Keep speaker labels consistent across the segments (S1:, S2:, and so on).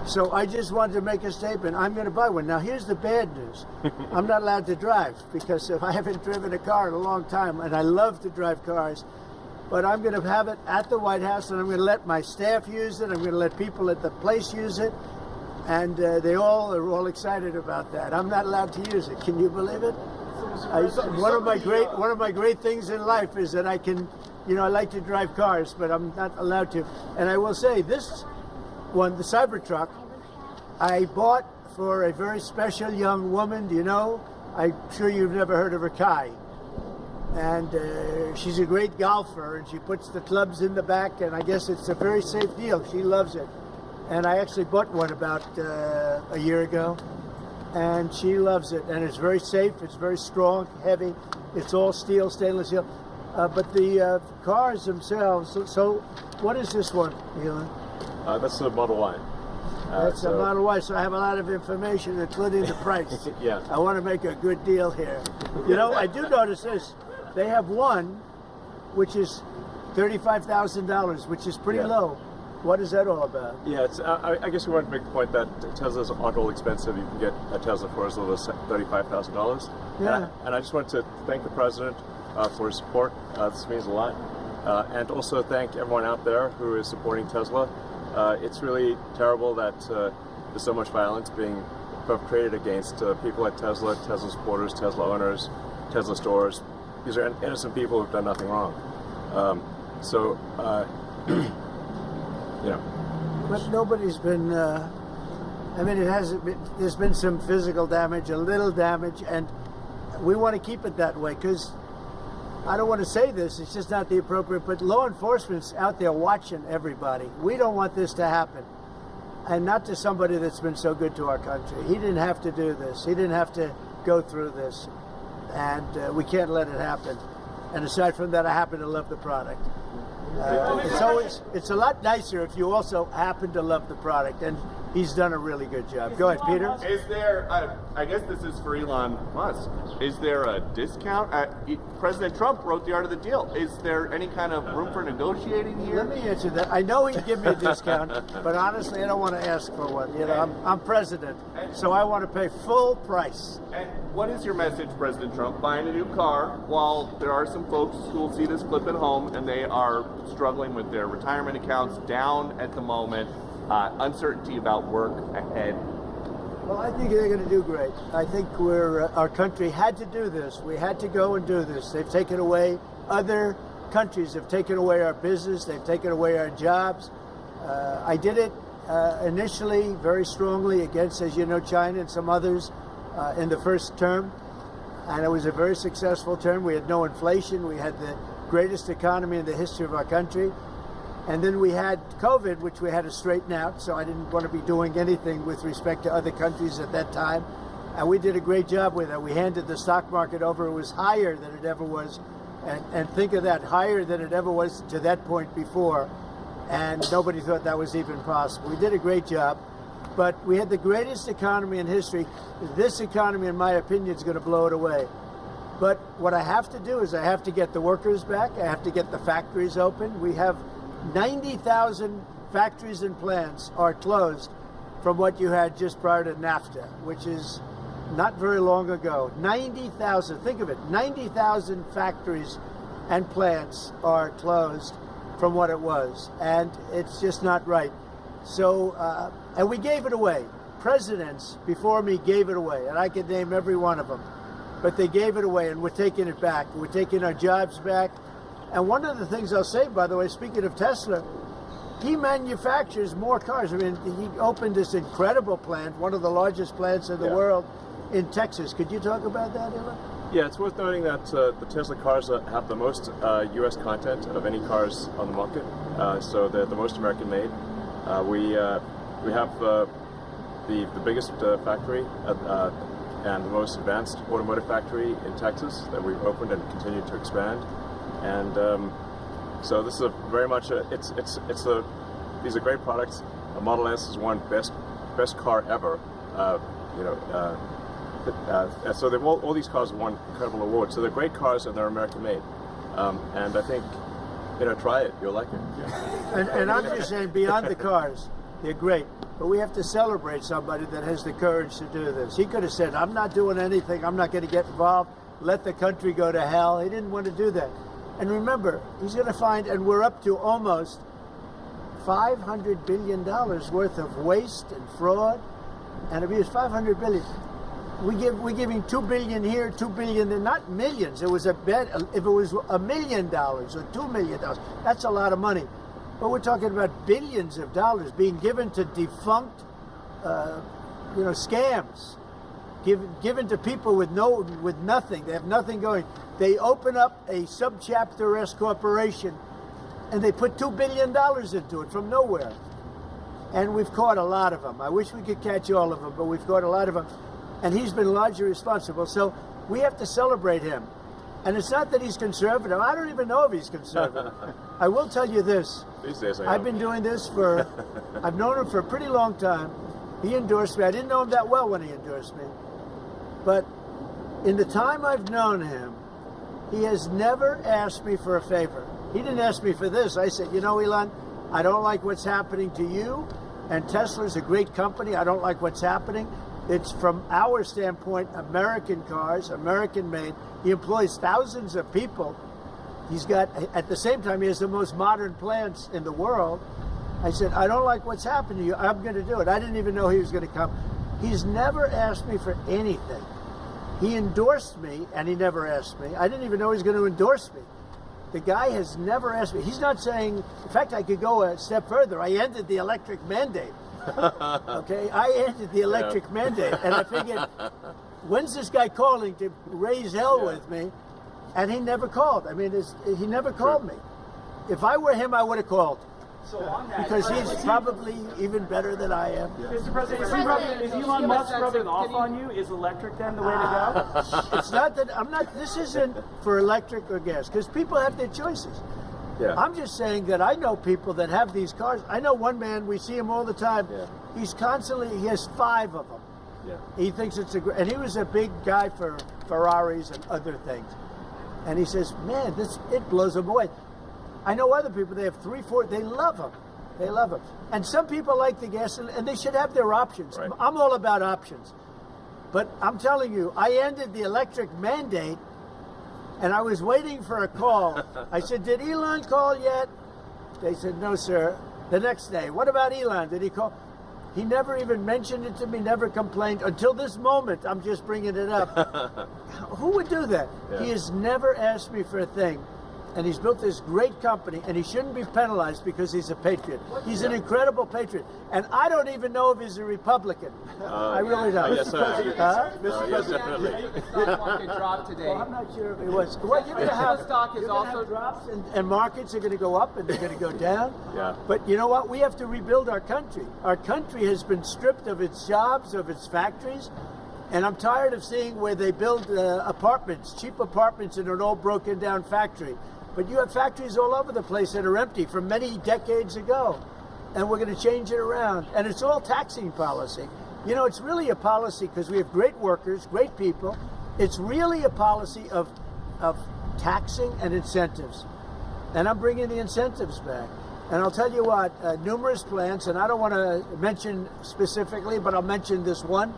S1: So I just wanted to make a statement. I'm going to buy one. Now, here's the bad news. I'm not allowed to drive because I haven't driven a car in a long time, and I love to drive cars. But I'm going to have it at the White House, and I'm going to let my staff use it. I'm going to let people at the place use it, and they all are all excited about that. I'm not allowed to use it. Can you believe it? One of my great things in life is that I can, I like to drive cars, but I'm not allowed to. And I will say this one, the Cybertruck, I bought for a very special young woman. Do you know? I'm sure you've never heard of her, Kai. And she's a great golfer, and she puts the clubs in the back, and I guess it's a very safe deal. She loves it. And I actually bought one about a year ago, and she loves it. And it's very safe, it's very strong, heavy, it's all steel, stainless steel. But the cars themselves, so what is this one, Elon?
S2: That's the Model Y.
S1: That's a Model Y, so I have a lot of information, including the price.
S2: Yeah.
S1: I want to make a good deal here. I do notice this. They have one, which is $35,000, which is pretty low. What is that all about?
S2: Yeah, it's, I guess we want to make the point that Teslas aren't all expensive. You can get a Tesla for as little as $35,000.
S1: Yeah.
S2: And I just want to thank the president for his support. This means a lot. And also thank everyone out there who is supporting Tesla. It's really terrible that there's so much violence being perpetrated against people at Tesla, Tesla supporters, Tesla owners, Tesla stores. These are innocent people who've done nothing wrong.
S1: But nobody's been, it hasn't been, there's been some physical damage, a little damage, and we want to keep it that way because I don't want to say this, it's just not the appropriate, but law enforcement's out there watching everybody. We don't want this to happen. And not to somebody that's been so good to our country. He didn't have to do this. He didn't have to go through this. And we can't let it happen. And aside from that, I happen to love the product. It's a lot nicer if you also happen to love the product, and he's done a really good job. Go ahead, Peter.
S3: Is there, I guess this is for Elon Musk, is there a discount? President Trump wrote the art of the deal. Is there any kind of room for negotiating here?
S1: Let me answer that. I know he'd give me a discount, but honestly, I don't want to ask for one. I'm president, so I want to pay full price.
S3: And what is your message, President Trump? Buying a new car while there are some folks who will see this clip at home and they are struggling with their retirement accounts down at the moment, uncertainty about work ahead.
S1: Well, I think they're going to do great. I think our country had to do this. We had to go and do this. They've taken away, other countries have taken away our business. They've taken away our jobs. I did it initially very strongly against, as you know, China and some others in the first term. And it was a very successful term. We had no inflation. We had the greatest economy in the history of our country. And then we had COVID, which we had to straighten out, so I didn't want to be doing anything with respect to other countries at that time. And we did a great job with it. We handed the stock market over. It was higher than it ever was. And think of that, higher than it ever was to that point before. And nobody thought that was even possible. We did a great job. But we had the greatest economy in history. This economy, in my opinion, is going to blow it away. But what I have to do is I have to get the workers back. I have to get the factories open. We have 90,000 factories and plants are closed from what you had just prior to NAFTA, which is not very long ago. 90,000, think of it, 90,000 factories and plants are closed from what it was, and it's just not right. So, and we gave it away. Presidents before me gave it away, and I could name every one of them, but they gave it away, and we're taking it back. We're taking our jobs back. And one of the things I'll say, by the way, speaking of Tesla, he manufactures more cars. I mean, he opened this incredible plant, one of the largest plants in the world, in Texas. Could you talk about that, Elon?
S2: Yeah, it's worth noting that the Tesla cars have the most U.S. content of any cars on the market, so they're the most American-made. We have the biggest factory and the most advanced automotive factory in Texas that we've opened and continue to expand. And so this is very much these are great products. A Model S is one best car ever. So all these cars have won incredible awards. So they're great cars and they're American made. And I think try it. You'll like it.
S1: And I'm just saying, beyond the cars, They're great. But we have to celebrate somebody that has the courage to do this. He could have said, I'm not doing anything. I'm not going to get involved. Let the country go to hell. He didn't want to do that. And remember, he's going to find, and we're up to almost $500 billion worth of waste and fraud and abuse. $500 billion. We're giving $2 billion here, $2 billion there, not millions. It was a bet. If it was $1 million or $2 million, that's a lot of money. But we're talking about billions of dollars being given to defunct, scams, given to people with nothing. They have nothing going. They open up a subchapter S corporation, and they put $2 billion into it from nowhere. And we've caught a lot of them. I wish we could catch all of them, but we've caught a lot of them. And he's been largely responsible. So we have to celebrate him. And it's not that he's conservative. I don't even know if he's conservative. I will tell you this.
S2: These days
S1: I've been doing this I've known him for a pretty long time. He endorsed me. I didn't know him that well when he endorsed me. But in the time I've known him, he has never asked me for a favor. He didn't ask me for this. I said, Elon, I don't like what's happening to you. And Tesla's a great company. I don't like what's happening. It's, from our standpoint, American cars, American made. He employs thousands of people. He's got, at the same time, he has the most modern plants in the world. I said, I don't like what's happened to you. I'm going to do it. I didn't even know he was going to come. He's never asked me for anything. He endorsed me, and he never asked me. I didn't even know he was going to endorse me. The guy has never asked me. He's not saying, in fact, I could go a step further. I ended the electric mandate. Okay, I ended the electric mandate, and I figured, when's this guy calling to raise hell with me? And he never called. I mean, he never called me. If I were him, I would have called.
S4: So on that,
S1: because he's probably even better than I am.
S4: Mr. President, is Elon Musk rubbing off on you? Is electric then the way to
S1: go? It's not that this isn't for electric or gas, because people have their choices.
S2: Yeah.
S1: I'm just saying that I know people that have these cars. I know one man, we see him all the time. Yeah. He has 5 of them.
S2: Yeah.
S1: He thinks it's and he was a big guy for Ferraris and other things. And he says, man, it blows him away. I know other people, they have 3, 4, they love them. They love them. And some people like the gas, and they should have their options. Right. I'm all about options. But I'm telling you, I ended the electric mandate, and I was waiting for a call. I said, did Elon call yet? They said, no, sir. The next day, what about Elon? Did he call? He never even mentioned it to me, never complained. Until this moment, I'm just bringing it up. Who would do that? Yeah. He has never asked me for a thing. And he's built this great company, and he shouldn't be penalized because he's a patriot. He's an incredible patriot. And I don't even know if he's a Republican. I really don't.
S2: Yes, sir.
S5: Yes, definitely. Stock market dropped today.
S1: Well, I'm not sure if he was. Well, you're going to have
S5: stock is also
S1: drops, and markets are going to go up, and they're going to go down.
S2: Yeah.
S1: But you know what? We have to rebuild our country. Our country has been stripped of its jobs, of its factories. And I'm tired of seeing where they build apartments, cheap apartments in an old broken down factory. But you have factories all over the place that are empty from many decades ago. And we're going to change it around. And it's all taxing policy. You know, it's really a policy because we have great workers, great people. It's really a policy of taxing and incentives. And I'm bringing the incentives back. And I'll tell you what, numerous plants, and I don't want to mention specifically, but I'll mention this one.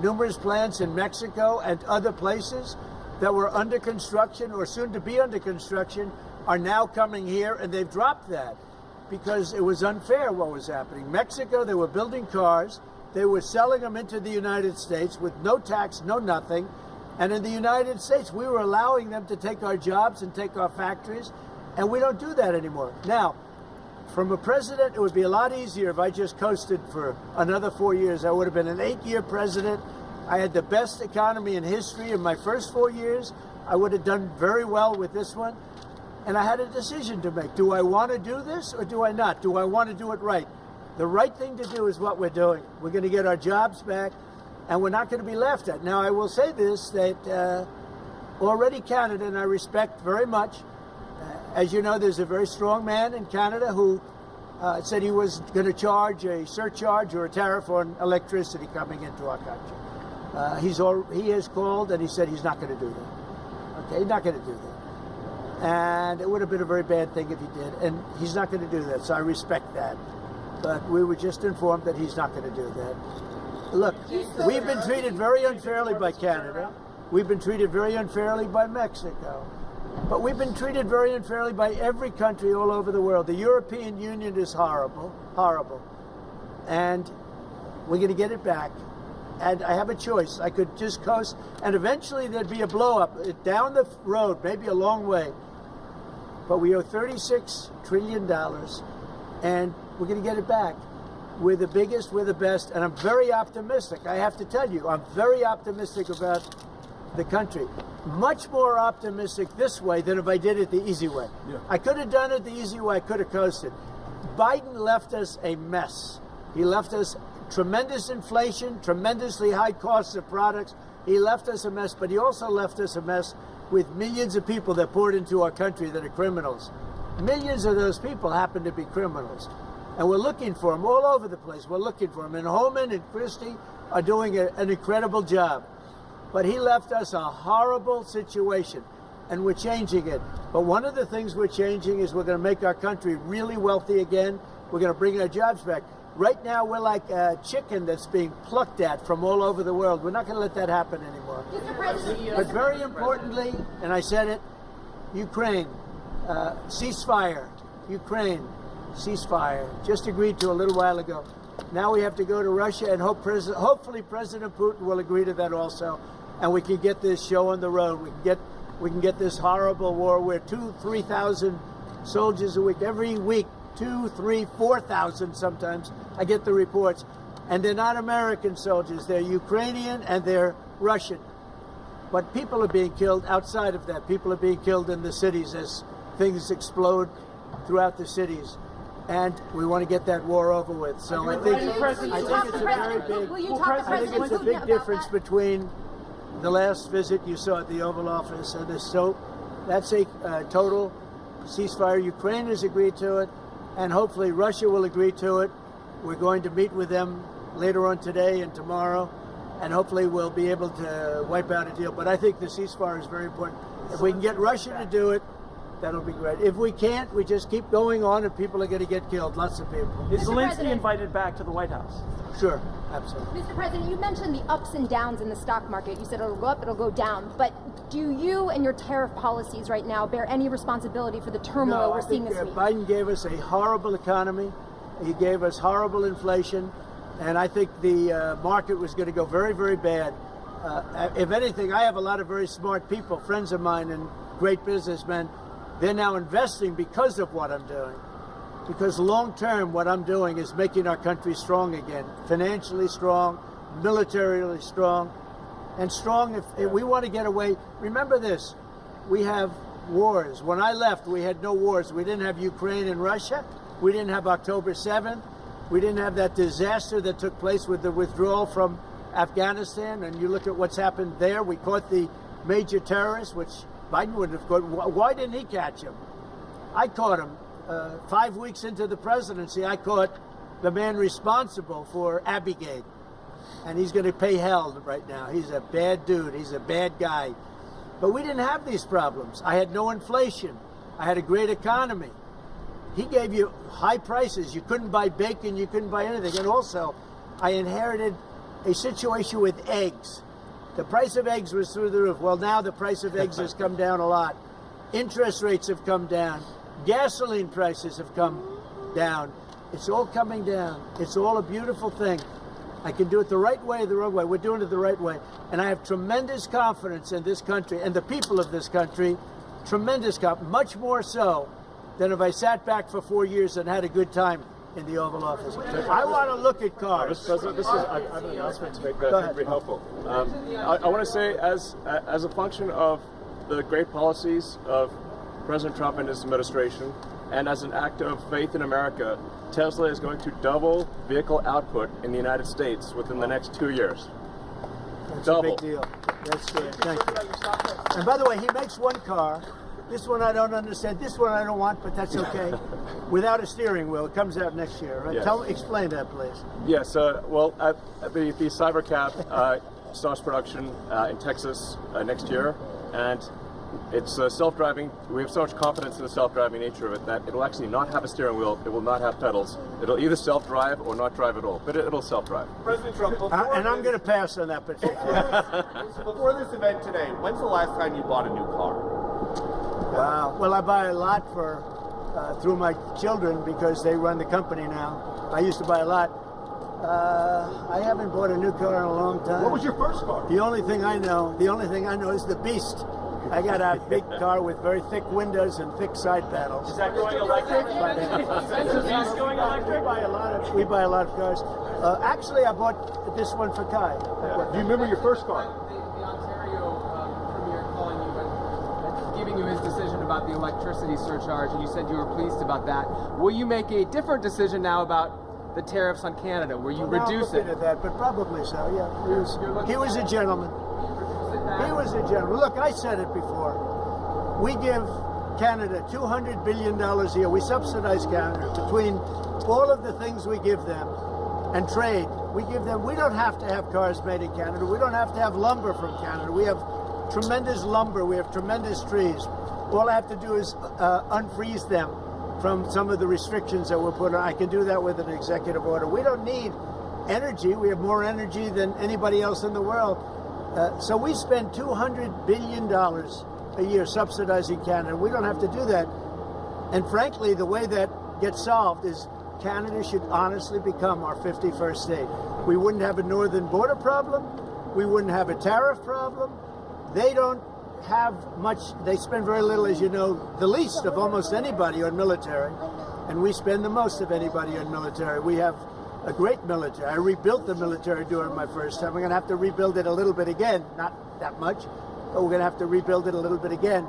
S1: Numerous plants in Mexico and other places that were under construction or soon to be under construction are now coming here, and they've dropped that because it was unfair what was happening. Mexico, they were building cars, they were selling them into the United States with no tax, no nothing, and in the United States we were allowing them to take our jobs and take our factories, and we don't do that anymore. Now, from a president, it would be a lot easier if I just coasted for another 4 years. I would have been an 8-year president. I had the best economy in history in my first 4 years. I would have done very well with this one. And I had a decision to make. Do I want to do this or do I not? Do I want to do it right? The right thing to do is what we're doing. We're going to get our jobs back, and we're not going to be laughed at. Now, I will say this, that already Canada, and I respect very much, as you know, there's a very strong man in Canada who said he was going to charge a surcharge or a tariff on electricity coming into our country. He has called and he said he's not going to do that. Okay, he's not going to do that. And it would have been a very bad thing if he did. And he's not going to do that, so I respect that. but we were just informed that he's not going to do that. Look, we've been treated very unfairly by Canada. We've been treated very unfairly by Mexico. But we've been treated very unfairly by every country all over the world. The European Union is horrible, horrible. And we're going to get it back. And I have a choice. I could just coast, and eventually there'd be a blow-up down the road, maybe a long way. But we owe $36 trillion, and we're going to get it back. We're the biggest, we're the best, and I'm very optimistic. I have to tell you, I'm very optimistic about the country. Much more optimistic this way than if I did it the easy way. Yeah. I could have done it the easy way, I could have coasted. Biden left us a mess. He left us tremendous inflation, tremendously high costs of products. He left us a mess, but he also left us a mess with millions of people that poured into our country that are criminals. Millions of those people happen to be criminals. And we're looking for them all over the place. We're looking for them. And Holman and Christie are doing an incredible job. But he left us a horrible situation, and we're changing it. But one of the things we're changing is we're going to make our country really wealthy again. We're going to bring our jobs back. Right now, we're like a chicken that's being plucked at from all over the world. We're not going to let that happen anymore. But very importantly, and I said it, Ukraine, ceasefire. Ukraine, ceasefire. Just agreed to a little while ago. Now we have to go to Russia, and hopefully President Putin will agree to that also, and we can get this show on the road. We can get this horrible war where 2,000-3,000 soldiers a week, every week, 2,000, 3,000, 4,000 sometimes. I get the reports, and they're not American soldiers. They're Ukrainian and they're Russian. But people are being killed outside of that. People are being killed in the cities as things explode throughout the cities. And we want to get that war over with. So I think it's a big difference between the last visit you saw at the Oval Office and this. So that's a total ceasefire. Ukraine has agreed to it, and hopefully Russia will agree to it. We're going to meet with them later on today and tomorrow, and hopefully we'll be able to wipe out a deal. But I think the ceasefire is very important. If we can get Russia to do it, that'll be great. If we can't, we just keep going on, and people are going to get killed. Lots of people.
S4: Is Zelensky invited back to the White House?
S1: Sure, absolutely.
S6: Mr. President, you mentioned the ups and downs in the stock market. You said it'll go up, it'll go down. But do you and your tariff policies right now bear any responsibility for the turmoil we're seeing this week?
S1: Biden gave us a horrible economy. He gave us horrible inflation. And I think the market was going to go very, very bad. If anything, I have a lot of very smart people, friends of mine and great businessmen. They're now investing because of what I'm doing. Because long term, what I'm doing is making our country strong again. Financially strong, militarily strong, and strong if we want to get away. Remember this, we have wars. When I left, we had no wars. We didn't have Ukraine and Russia. We didn't have October 7th. We didn't have that disaster that took place with the withdrawal from Afghanistan. And you look at what's happened there. We caught the major terrorist, which Biden wouldn't have caught. Why didn't he catch him? I caught him. 5 weeks into the presidency, I caught the man responsible for Abiegate. And he's going to pay hell right now. He's a bad dude. He's a bad guy. But we didn't have these problems. I had no inflation. I had a great economy. He gave you high prices. You couldn't buy bacon. You couldn't buy anything. And also, I inherited a situation with eggs. The price of eggs was through the roof. Well, now the price of eggs has come down a lot. Interest rates have come down. Gasoline prices have come down. It's all coming down. It's all a beautiful thing. I can do it the right way or the wrong way. We're doing it the right way. And I have tremendous confidence in this country and the people of this country. Tremendous confidence, much more so than if I sat back for 4 years and had a good time in the Oval Office. I want to look at cars.
S2: Mr. President, I have an announcement to make that I think would be helpful. I want to say, as a function of the great policies of President Trump and his administration, and as an act of faith in America, Tesla is going to double vehicle output in the United States within the next 2 years.
S1: That's a big deal. That's good. Thank you. And by the way, he makes one car. This one I don't understand. This one I don't want, but that's okay. Without a steering wheel. It comes out next year, right?
S2: Yes.
S1: Explain that, please.
S2: Yes. Well, the Cybercab starts production in Texas next year, and It's self-driving. We have so much confidence in the self-driving nature of it that it'll actually not have a steering wheel. It will not have pedals. It'll either self-drive or not drive at all. But it'll self-drive.
S3: President Trump,
S1: And I'm going to pass on that particular.
S3: before this event today, when's the last time you bought a new car?
S1: Wow. Well, I buy a lot for through my children because they run the company now. I used to buy a lot. I haven't bought a new car in a long time.
S3: What was your first car?
S1: The only thing I know is the Beast. I got a big car with very thick windows and thick side panels.
S4: Is that going electric? Is the Beast going electric?
S1: We buy a lot of cars. Actually, I bought this one for Kai.
S3: Do you remember your first car?
S5: The Ontario Premier calling you and giving you his decision about the electricity surcharge, and you said you were pleased about that. Will you make a different decision now about the tariffs on Canada? Will you reduce it?
S1: At that, but probably so. Yeah, he was a gentleman. He was a gentleman. Look, I said it before. We give Canada $200 billion a year. We subsidize Canada between all of the things we give them and trade. We give them. We don't have to have cars made in Canada. We don't have to have lumber from Canada. We have tremendous lumber. We have tremendous trees. All I have to do is unfreeze them from some of the restrictions that were put on. I can do that with an executive order. We don't need energy. We have more energy than anybody else in the world. So we spend $200 billion a year subsidizing Canada. We don't have to do that. And frankly, the way that gets solved is Canada should honestly become our 51st state. We wouldn't have a northern border problem. We wouldn't have a tariff problem. They don't have much. They spend very little, as you know, the least of almost anybody on military. And we spend the most of anybody on military. We have a great military. I rebuilt the military during my first time. We're going to have to rebuild it a little bit again. Not that much, but we're going to have to rebuild it a little bit again.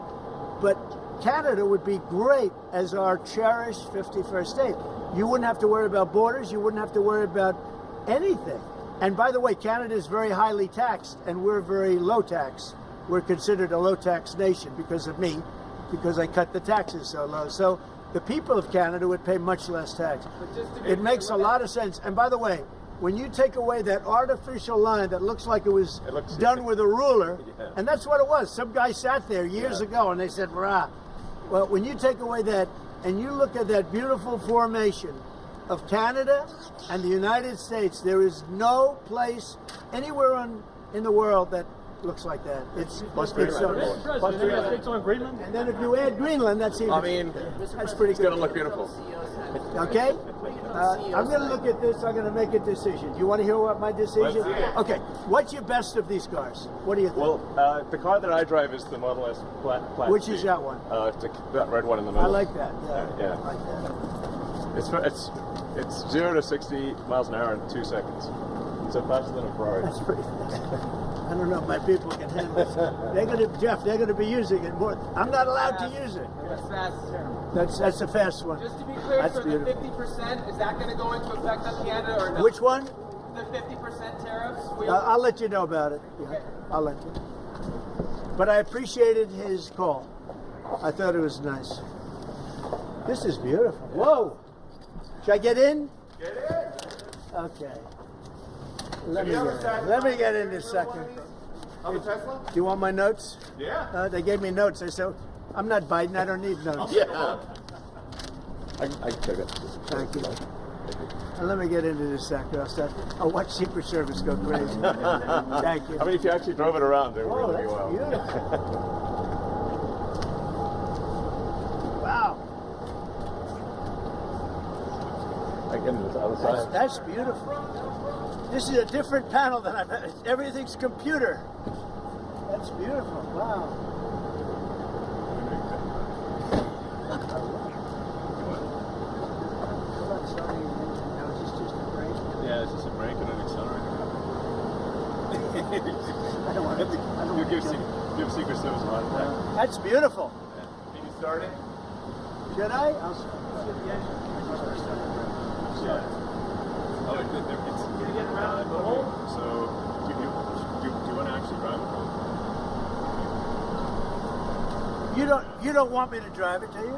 S1: But Canada would be great as our cherished 51st state. You wouldn't have to worry about borders. You wouldn't have to worry about anything. And by the way, Canada is very highly taxed, and we're very low tax. We're considered a low tax nation because of me, because I cut the taxes so low. So the people of Canada would pay much less tax. It makes a lot of sense. And by the way, when you take away that artificial line that looks like it was done with a ruler, and that's what it was. Some guy sat there years ago and they said, "Rah." Well, when you take away that and you look at that beautiful formation of Canada and the United States, there is no place anywhere in the world that looks like that. It's
S4: on Greenland?
S1: and then if you add Greenland, that's even.
S2: I mean,
S1: that's pretty
S2: it's
S1: good.
S2: going to look beautiful.
S1: Okay, I'm going to look at this. I'm going to make a decision. Do you want to hear what my decision? Okay, what's your best of these cars? What do you think?
S2: Well, the car that I drive is the Model S Plaid.
S1: Which is that one?
S2: That red one in the middle.
S1: I like that.
S2: Yeah.
S1: I like that.
S2: It's 0 to 60 miles an hour in 2 seconds. So faster than a Ferrari.
S1: That's pretty fast. I don't know if my people can handle this. They're going to be using it more. I'm not allowed to use it.
S5: That's fast.
S1: That's a fast one.
S5: Just to be clear,
S1: That's
S5: for
S1: beautiful.
S5: the 50%, is that going to go into effect on Canada or no?
S1: Which one?
S5: The 50% tariffs?
S1: I'll let you know about it. Yeah,
S5: Okay.
S1: I'll let you. But I appreciated his call. I thought it was nice. This is beautiful. Whoa! Should I get in?
S3: Get in.
S1: Okay. Let me get in this second.
S3: On the Tesla?
S1: Do you want my notes?
S3: Yeah.
S1: They gave me notes. I said, I'm not Biden. I don't need notes.
S2: Yeah. I can take it.
S1: Thank you. Let me get into this sector. I'll watch Secret Service go crazy. Thank you.
S2: I mean, if you actually drove it around, it would
S1: Oh,
S2: really be
S1: that's
S2: wild.
S1: beautiful. Wow.
S2: I get into the other side.
S1: That's beautiful. This is a different panel than I've had. Everything's computer. That's beautiful. Wow.
S2: Yeah, it's just a brake and an accelerator.
S1: I don't want to.
S2: Give Secret Service a lot of time.
S1: That's beautiful.
S3: Can you start it?
S1: Should I?
S2: Oh, it's getting around the hole. So, do you want to actually drive it?
S1: You don't want me to drive it, do you?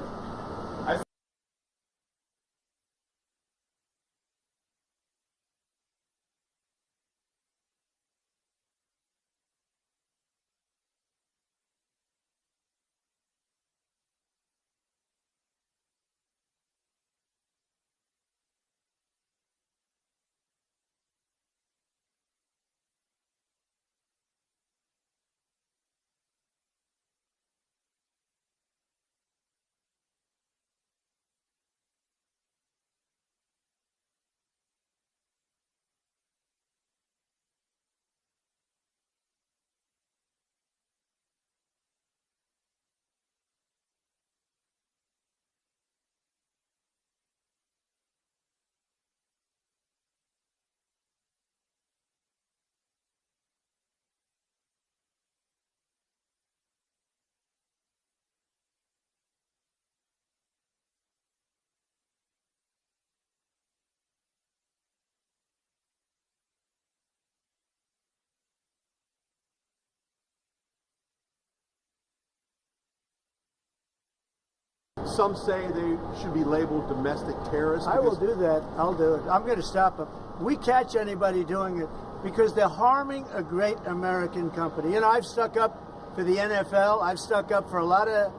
S7: some say they should be labeled domestic terrorists.
S1: I will do that. I'll do it. I'm going to stop them. We catch anybody doing it because they're harming a great American company. You know, I've stuck up for the NFL. I've stuck up for a lot of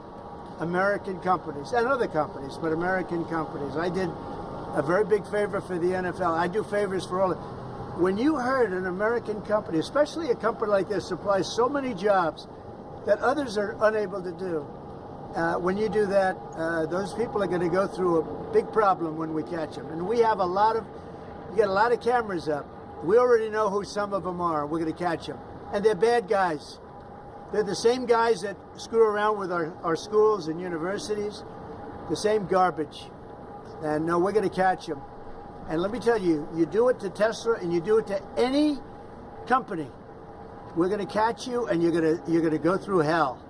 S1: American companies and other companies, but American companies. I did a very big favor for the NFL. I do favors for all. When you heard an American company, especially a company like this, supplies so many jobs that others are unable to do, when you do that, those people are going to go through a big problem when we catch them. And we have you get a lot of cameras up. We already know who some of them are. We're going to catch them. And they're bad guys. They're the same guys that screw around with our schools and universities, the same garbage. And no, we're going to catch them. And let me tell you, you do it to Tesla and you do it to any company, we're going to catch you and you're going to go through hell.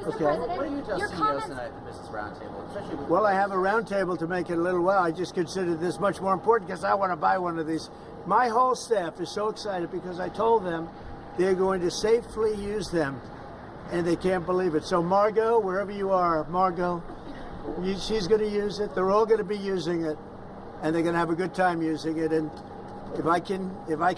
S6: Mr.
S1: Okay.
S6: President,
S8: What do you tell
S6: your
S8: CEOs
S6: comments.
S8: tonight at the Business Roundtable, especially with
S1: Well, I have a roundtable to make it a little while. I just considered this much more important because I want to buy one of these. My whole staff is so excited because I told them they're going to safely use them, and they can't believe it. So Margot, wherever you are, Margot, she's going to use it. They're all going to be using it, and they're going to have a good time using it. And if I can,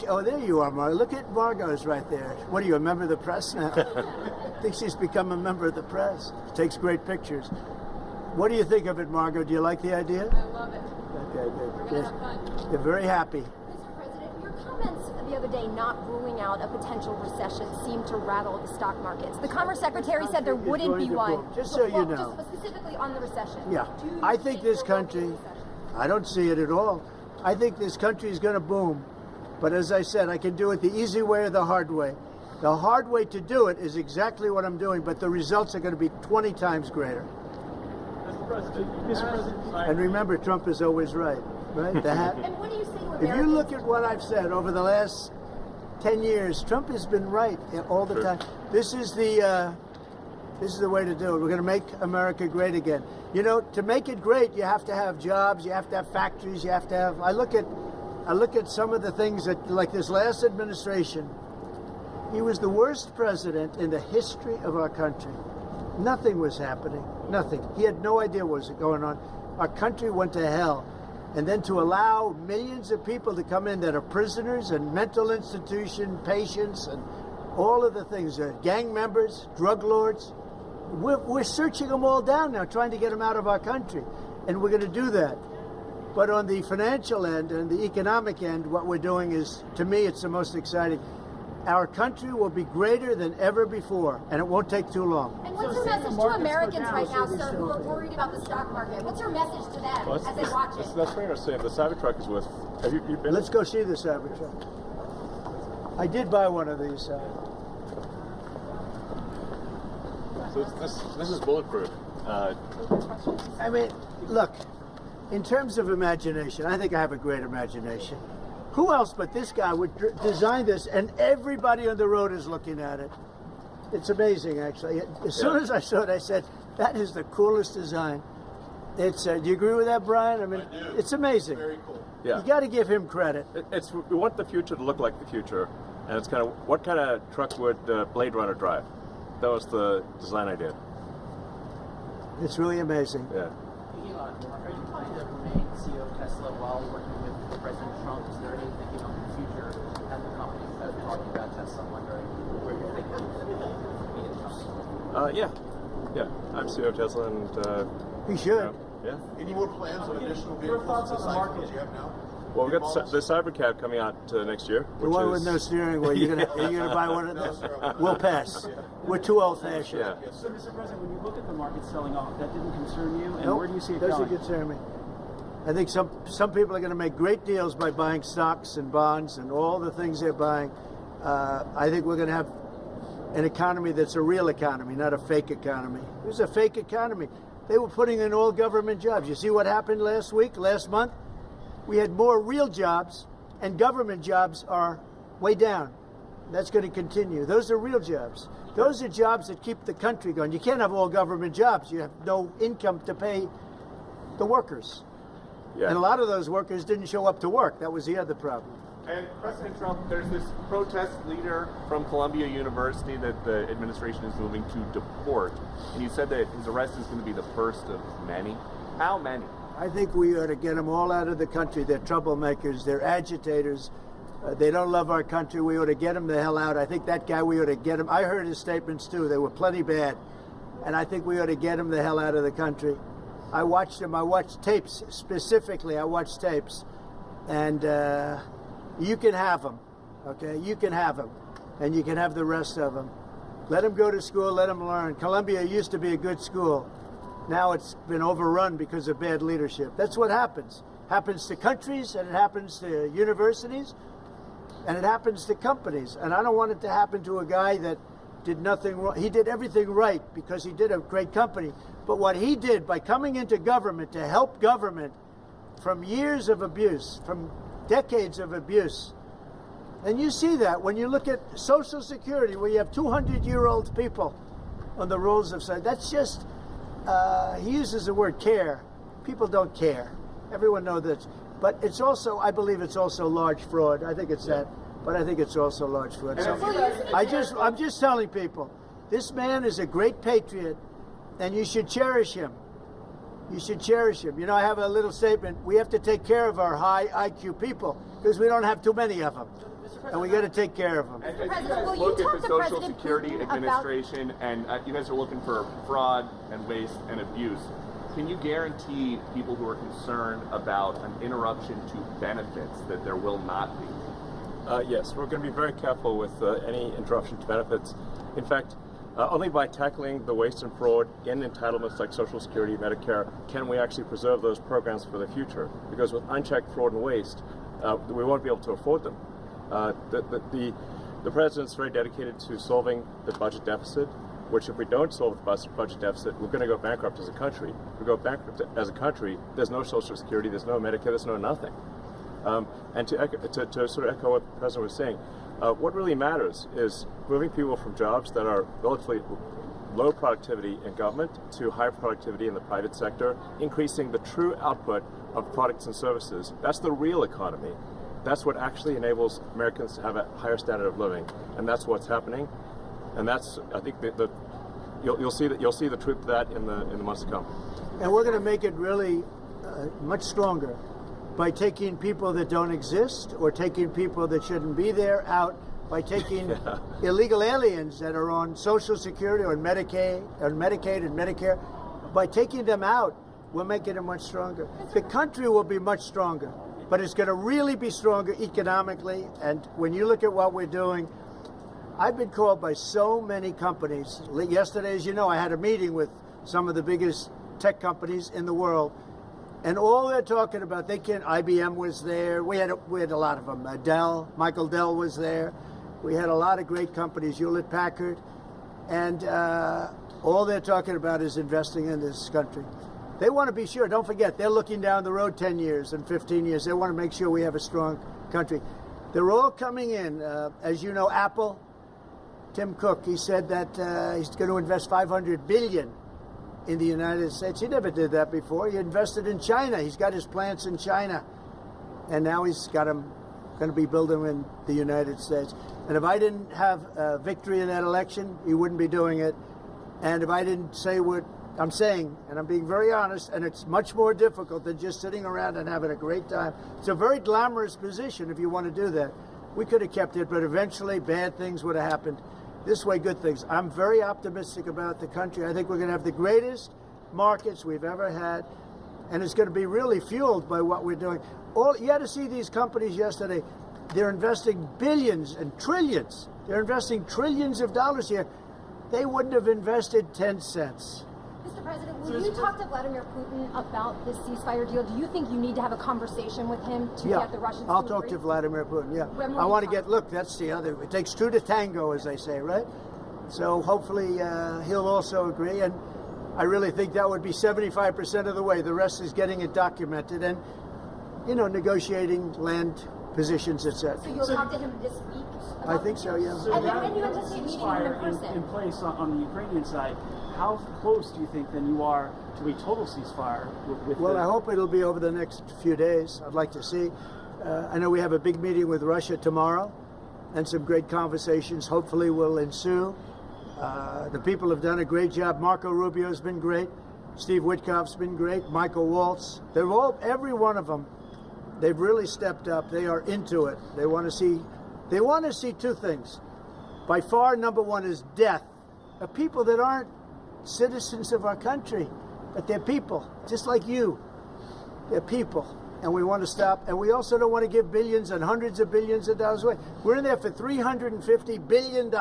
S1: oh, there you are, Margot. Look at Margot's right there. What are you, a member of the press now? I think she's become a member of the press. Takes great pictures. What do you think of it, Margot? Do you like the idea?
S6: I love it.
S1: Okay, good.
S6: We're going to have fun.
S1: They're very happy.
S6: Mr. President, your comments the other day not ruling out a potential recession seemed to rattle the stock markets. The Commerce Secretary said there wouldn't be one.
S1: Just so you
S6: Well,
S1: know.
S6: Just specifically on the recession.
S1: Yeah.
S6: Do you
S1: I think this
S6: there will be a
S1: country,
S6: recession?
S1: I don't see it at all. I think this country is going to boom. But as I said, I can do it the easy way or the hard way. The hard way to do it is exactly what I'm doing, but the results are going to be 20 times greater.
S2: Mr. President.
S1: And remember, Trump is always right, right?
S6: And what do you say to
S1: If
S6: Americans?
S1: you look at what I've said over the last 10 years, Trump has been right all the time. This is the way to do it. We're going to make America great again. You know, to make it great, you have to have jobs, you have to have factories, you have to have. I look at some of the things that, like this last administration, he was the worst president in the history of our country. Nothing was happening. Nothing. He had no idea what was going on. Our country went to hell. And then to allow millions of people to come in that are prisoners and mental institution patients and all of the things, gang members, drug lords, we're searching them all down now, trying to get them out of our country. And we're going to do that. But on the financial end and the economic end, what we're doing is, to me, it's the most exciting. Our country will be greater than ever before, and it won't take too long.
S6: And what's your message to Americans right now, sir, who are worried about the stock market? What's your message to them
S2: Well,
S6: as they watch it?
S2: That's very interesting. The Cybertruck is with. Have you been?
S1: Let's go see the Cybertruck. I did buy one of these.
S2: So this is bulletproof.
S1: I mean, look, in terms of imagination, I think I have a great imagination. Who else but this guy would design this, and everybody on the road is looking at it? It's amazing, actually. As soon as I saw it, I said, that is the coolest design. It's. Do you agree with that, Brian? I mean, it's amazing.
S7: Very cool.
S2: Yeah.
S1: You got to give him credit.
S2: We want the future to look like the future, and it's kind of what kind of truck would Blade Runner drive? That was the design idea.
S1: It's really amazing.
S2: Yeah.
S8: Elon, are you planning to remain CEO of Tesla while working with President Trump? Is there any thinking on the future at the company as we're talking about Tesla? I'm wondering where you're thinking
S2: Yeah. I'm CEO of Tesla, and
S1: He should.
S2: yeah.
S7: Any more plans on additional
S4: Your
S7: vehicles
S4: thoughts on the
S7: besides
S4: market?
S7: what you have now?
S2: Well, we've got the Cybercab coming out next year,
S1: The
S2: which
S1: one
S2: is
S1: with no steering wheel. You're gonna buy one of those? We'll pass. We're too old-fashioned.
S2: yeah.
S4: So, Mr. President, when you look at the market selling off, that didn't concern you, and
S1: Nope,
S4: where do you see it
S1: doesn't
S4: going?
S1: concern me. I think some people are going to make great deals by buying stocks and bonds and all the things they're buying. I think we're going to have an economy that's a real economy, not a fake economy. It was a fake economy. They were putting in all government jobs. You see what happened last month? We had more real jobs, and government jobs are way down. That's going to continue. Those are real jobs. Those are jobs that keep the country going. You can't have all government jobs. You have no income to pay the workers.
S2: Yeah.
S1: And a lot of those workers didn't show up to work. That was the other problem.
S3: And President Trump, there's this protest leader from Columbia University that the administration is moving to deport. And you said that his arrest is going to be the first of many. How many?
S1: I think we ought to get them all out of the country. They're troublemakers. They're agitators. They don't love our country. We ought to get them the hell out. I think that guy, we ought to get him. I heard his statements, too. They were plenty bad. And I think we ought to get him the hell out of the country. I watched him. I watched tapes. Specifically, I watched tapes. And you can have them, okay? You can have them. And you can have the rest of them. Let them go to school. Let them learn. Columbia used to be a good school. Now it's been overrun because of bad leadership. That's what happens. Happens to countries, and it happens to universities, and it happens to companies. And I don't want it to happen to a guy that did nothing wrong. He did everything right because he did a great company. But what he did by coming into government to help government from years of abuse, from decades of abuse, and you see that when you look at Social Security, where you have 200-year-old people on the rolls of society. That's just, he uses the word care. People don't care. Everyone knows that. But it's also, I believe it's also large fraud. I think it's that. But I think it's also large fraud. So I'm just telling people, this man is a great patriot, and you should cherish him. You should cherish him. You know, I have a little statement. We have to take care of our high IQ people because we don't have too many of them. And we got to take care of them.
S3: As you guys look at the Social Security Administration, and you guys are looking for fraud and waste and abuse, can you guarantee people who are concerned about an interruption to benefits that there will not be?
S2: Yes, we're going to be very careful with any interruption to benefits. In fact, only by tackling the waste and fraud in entitlements like Social Security, Medicare, can we actually preserve those programs for the future. Because with unchecked fraud and waste, we won't be able to afford them. The president's very dedicated to solving the budget deficit, which if we don't solve the budget deficit, we're going to go bankrupt as a country. If we go bankrupt as a country, there's no Social Security, there's no Medicare, there's no nothing. And to sort of echo what the president was saying, what really matters is moving people from jobs that are relatively low productivity in government to high productivity in the private sector, increasing the true output of products and services. That's the real economy. That's what actually enables Americans to have a higher standard of living, and that's what's happening. And that's, I think, you'll see the truth of that in the months to come.
S1: And we're going to make it really much stronger by taking people that don't exist or taking people that shouldn't be there out, by taking illegal aliens that are on Social Security or Medicaid and Medicare. By taking them out, we're making it much stronger. The country will be much stronger, but it's going to really be stronger economically. And when you look at what we're doing, I've been called by so many companies. Yesterday, as you know, I had a meeting with some of the biggest tech companies in the world, and all they're talking about, IBM was there. We had a lot of them. Michael Dell was there. We had a lot of great companies, Hewlett Packard, and all they're talking about is investing in this country. They want to be sure. Don't forget, they're looking down the road 10 years and 15 years. They want to make sure we have a strong country. They're all coming in. As you know, Apple, Tim Cook, he said that he's going to invest $500 billion in the United States. He never did that before. He invested in China. He's got his plants in China. And now he's got them going to be building in the United States. And if I didn't have victory in that election, he wouldn't be doing it. And if I didn't say what I'm saying, and I'm being very honest, and it's much more difficult than just sitting around and having a great time. It's a very glamorous position if you want to do that. We could have kept it, but eventually bad things would have happened. This way, good things. I'm very optimistic about the country. I think we're going to have the greatest markets we've ever had, and it's going to be really fueled by what we're doing. You had to see these companies yesterday. They're investing billions and trillions. They're investing trillions of dollars here. They wouldn't have invested 10 cents.
S6: Mr. President, will you talk to Vladimir Putin about this ceasefire deal? Do you think you need to have a conversation with him to get the Russians to
S1: I'll
S6: agree?
S1: talk to Vladimir Putin, I want to look, that's the other, it takes two to tango, as they say, right? So hopefully he'll also agree, and I really think that would be 75% of the way. The rest is getting it documented and, negotiating land positions, etc.
S6: So you'll talk to him this week?
S1: I think so, yeah.
S4: So
S6: and you anticipate meeting him in person?
S4: In place on the Ukrainian side, how close do you think then you are to a total ceasefire with
S1: Well, I hope it'll be over the next few days. I'd like to see. I know we have a big meeting with Russia tomorrow, and some great conversations hopefully will ensue. The people have done a great job. Marco Rubio's been great. Steve Witkoff's been great. Michael Waltz. They're all, every one of them, they've really stepped up. They are into it. They want to see two things. By far, number one is death of people that aren't citizens of our country, but they're people, just like you. They're people, and we want to stop. And we also don't want to give billions and hundreds of billions of dollars away. We're in there for $350 billion.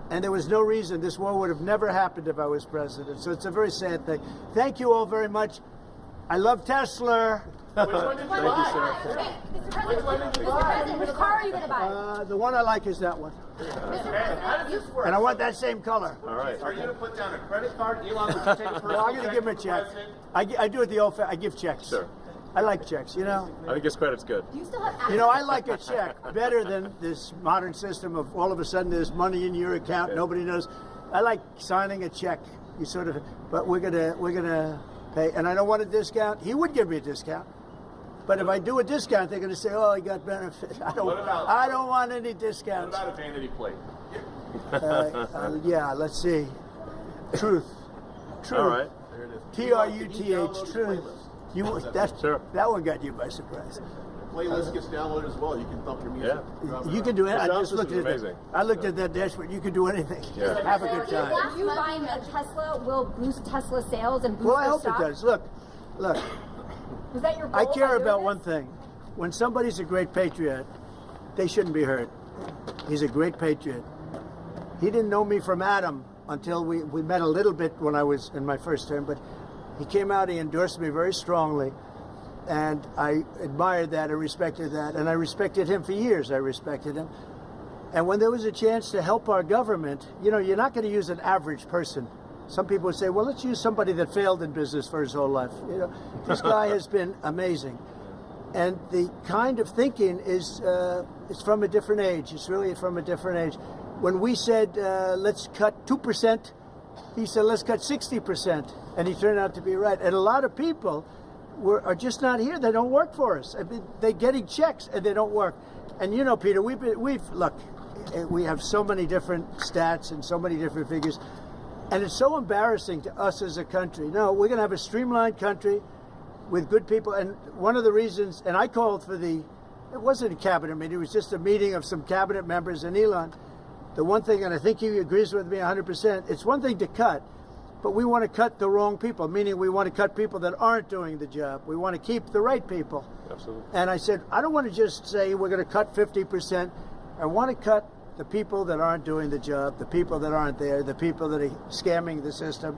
S1: And there was no reason this war would have never happened if I was president. So it's a very sad thing. Thank you all very much. I love Tesla.
S3: Which one did you buy?
S6: Mr. President, which car are you going to buy?
S1: The one I like is that one.
S3: How does this work?
S1: And I want that same color.
S2: All right.
S3: Are you going to put down a credit card? Elon, would you take a personal
S1: No, I'm going to give him a
S3: from
S1: check.
S3: the president?
S1: I do it the old I give checks.
S2: Sure.
S1: I like checks, you know.
S2: I think his credit's good.
S6: Do you still have
S1: You know, I like a check better than this modern system of all of a sudden there's money in your account,
S2: Yeah.
S1: nobody knows. I like signing a check. You sort of, but we're gonna pay, and I don't want a discount. He would give me a discount, but if I do a discount, they're gonna say, "Oh, he got benefit." I don't want any
S3: What
S1: discounts.
S3: about a vanity plate?
S1: Yeah, let's see. Truth.
S2: All right.
S7: There it is.
S1: TRUTH. Truth.
S2: Sure.
S1: That one got you by surprise.
S7: Playlist gets downloaded as well. You can thump your music.
S2: Yeah.
S1: You can do it. I
S2: sound
S1: just looked
S2: system's
S1: at
S2: amazing.
S1: I looked at that dashboard. You can do anything.
S2: Yeah.
S1: Have a good time.
S6: You buying a Tesla will boost Tesla sales and boost
S1: Well, I
S6: their
S1: hope
S6: stock?
S1: it does. Look.
S6: Was that your goal
S1: I
S6: by
S1: care
S6: doing
S1: about
S6: this?
S1: one thing. When somebody's a great patriot, they shouldn't be hurt. He's a great patriot. He didn't know me from Adam until we met a little bit when I was in my first term, but he came out, he endorsed me very strongly, and I admired that, I respected that, and I respected him for years. I respected him. And when there was a chance to help our government, you know, you're not going to use an average person. Some people would say, well, let's use somebody that failed in business for his whole life. You know, this guy has been amazing. And the kind of thinking is it's from a different age. It's really from a different age. When we said, let's cut 2%, he said, let's cut 60%. And he turned out to be right. And a lot of people are just not here. They don't work for us. I mean, they're getting checks and they don't work. And you know, Peter, look, we have so many different stats and so many different figures. And it's so embarrassing to us as a country. No, we're going to have a streamlined country with good people. And one of the reasons, and I called for it wasn't a cabinet meeting, it was just a meeting of some cabinet members and Elon. The one thing, and I think he agrees with me 100%, it's one thing to cut, but we want to cut the wrong people, meaning we want to cut people that aren't doing the job. We want to keep the right people.
S2: Absolutely.
S1: And I said, I don't want to just say we're going to cut 50%. I want to cut the people that aren't doing the job, the people that aren't there, the people that are scamming the system.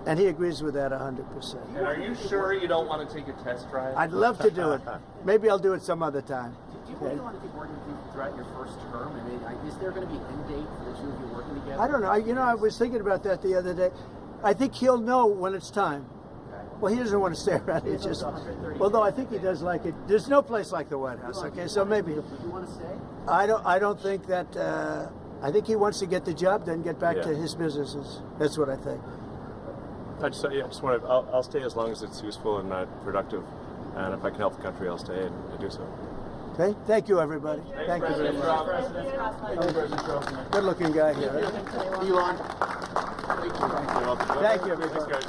S1: And he agrees with that 100%.
S3: And are you sure you don't want to take a test drive?
S1: I'd love to do it. Maybe I'll do it some other time.
S8: Do you really want to keep working with you throughout your first term? I mean, is there going to be an end date for the two of you working together?
S1: I don't know. I was thinking about that the other day. I think he'll know when it's time. Well, he doesn't want to stay around here. Just, although I think he does like it. There's no place like the White House. Okay, so maybe.
S8: Do you want to stay?
S1: I don't think that. I think he wants to get the job done, get back to his businesses. That's what I think.
S2: I just want to. I'll stay as long as it's useful and productive, and if I can help the country, I'll stay and do so.
S1: Okay. Thank you, everybody. Thank you very much. Good-looking guy here. Right?
S7: Elon.
S1: Thank you, everybody.
S2: Thanks, guys.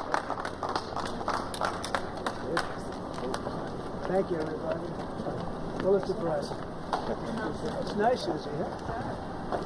S1: Thank you, everybody. Pulitzer Prize. It's nice, Susie. Huh?